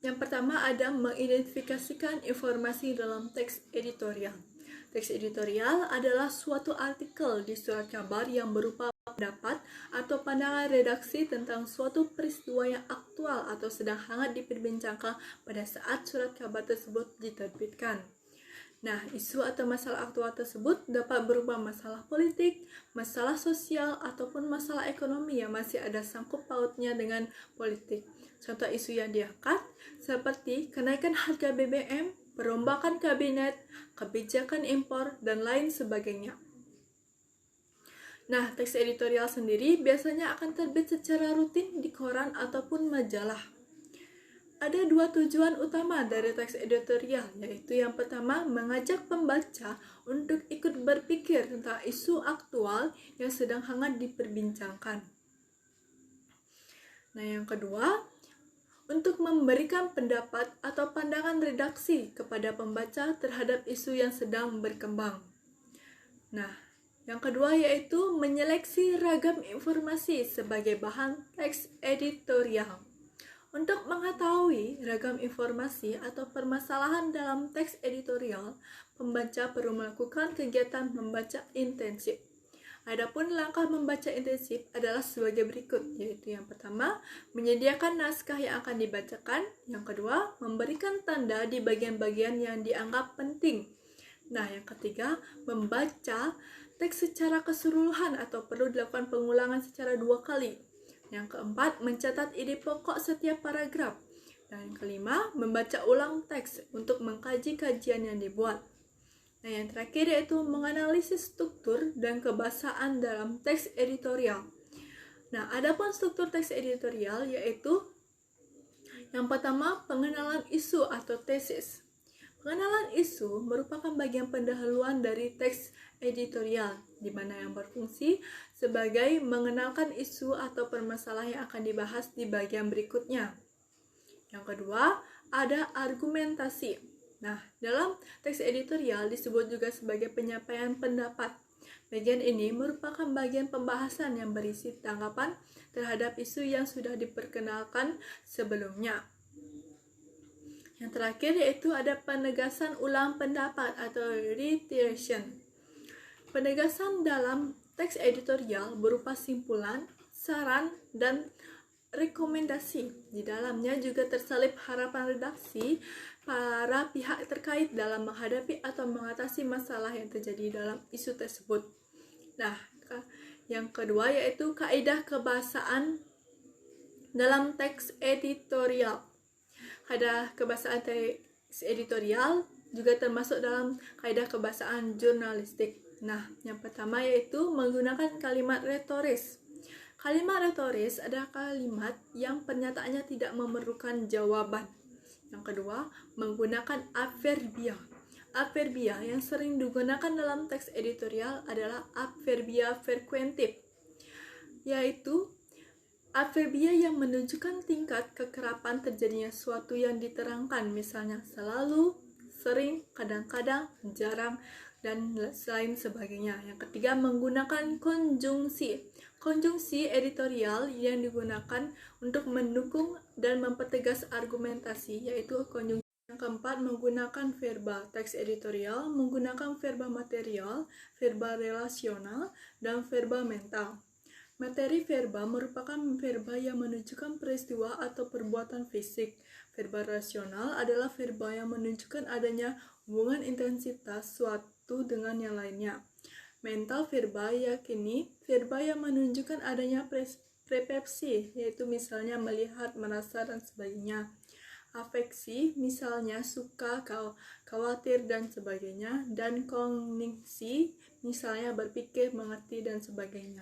Yang pertama ada mengidentifikasikan informasi dalam teks editorial. Teks editorial adalah suatu artikel di surat kabar yang berupa pendapat atau pandangan redaksi tentang suatu peristiwa yang aktual atau sedang hangat diperbincangkan pada saat surat kabar tersebut diterbitkan. Nah, isu atau masalah aktual tersebut dapat berupa masalah politik, masalah sosial, ataupun masalah ekonomi yang masih ada sangkut pautnya dengan politik. Contoh isu yang diangkat seperti kenaikan harga BBM, perombakan kabinet, kebijakan impor, dan lain sebagainya. Nah, teks editorial sendiri biasanya akan terbit secara rutin di koran ataupun majalah. Ada dua tujuan utama dari teks editorial, yaitu yang pertama mengajak pembaca untuk ikut berpikir tentang isu aktual yang sedang hangat diperbincangkan. Nah, yang kedua, untuk memberikan pendapat atau pandangan redaksi kepada pembaca terhadap isu yang sedang berkembang. Nah, yang kedua yaitu menyeleksi ragam informasi sebagai bahan teks editorial. Untuk mengetahui ragam informasi atau permasalahan dalam teks editorial, pembaca perlu melakukan kegiatan membaca intensif. Adapun langkah membaca intensif adalah sebagai berikut, yaitu yang pertama, menyediakan naskah yang akan dibacakan. Yang kedua, memberikan tanda di bagian-bagian yang dianggap penting. Nah, yang ketiga, membaca teks secara keseluruhan atau perlu dilakukan pengulangan secara 2 kali. Yang keempat, mencatat ide pokok setiap paragraf. Dan yang kelima, membaca ulang teks untuk mengkaji kajian yang dibuat. Nah, yang terakhir yaitu menganalisis struktur dan kebahasaan dalam teks editorial. Nah, adapun struktur teks editorial yaitu yang pertama, pengenalan isu atau tesis. Pengenalan isu merupakan bagian pendahuluan dari teks editorial, di mana yang berfungsi sebagai mengenalkan isu atau permasalahan yang akan dibahas di bagian berikutnya. Yang kedua, ada argumentasi. Nah, dalam teks editorial disebut juga sebagai penyampaian pendapat. Bagian ini merupakan bagian pembahasan yang berisi tanggapan terhadap isu yang sudah diperkenalkan sebelumnya. Yang terakhir yaitu ada penegasan ulang pendapat atau reiteration. Penegasan dalam teks editorial berupa simpulan, saran, dan rekomendasi. Di dalamnya juga terselip harapan redaksi para pihak terkait dalam menghadapi atau mengatasi masalah yang terjadi dalam isu tersebut. Nah, yang kedua yaitu kaidah kebahasaan dalam teks editorial. Kaidah kebahasaan teks editorial juga termasuk dalam kaidah kebahasaan jurnalistik. Nah, yang pertama yaitu menggunakan kalimat retoris. Kalimat retoris adalah kalimat yang pernyataannya tidak memerlukan jawaban. Yang kedua, menggunakan adverbia. Adverbia yang sering digunakan dalam teks editorial adalah adverbia frekuentif, yaitu adverbia yang menunjukkan tingkat kekerapan terjadinya suatu yang diterangkan, misalnya selalu, sering, kadang-kadang, jarang, dan lain sebagainya. Yang ketiga, menggunakan konjungsi. Konjungsi editorial yang digunakan untuk mendukung dan mempertegas argumentasi, yaitu konjungsi. Yang keempat, menggunakan verba. Teks editorial menggunakan verba material, verba relasional, dan verba mental. Materi verba merupakan verba yang menunjukkan peristiwa atau perbuatan fisik. Verba rasional adalah verba yang menunjukkan adanya hubungan intensitas suatu dengan yang lainnya. Mental verba yakini verba yang menunjukkan adanya persepsi, yaitu misalnya melihat, merasa, dan sebagainya. Afeksi, misalnya suka, khawatir, dan sebagainya. Dan kognisi, misalnya berpikir, mengerti, dan sebagainya.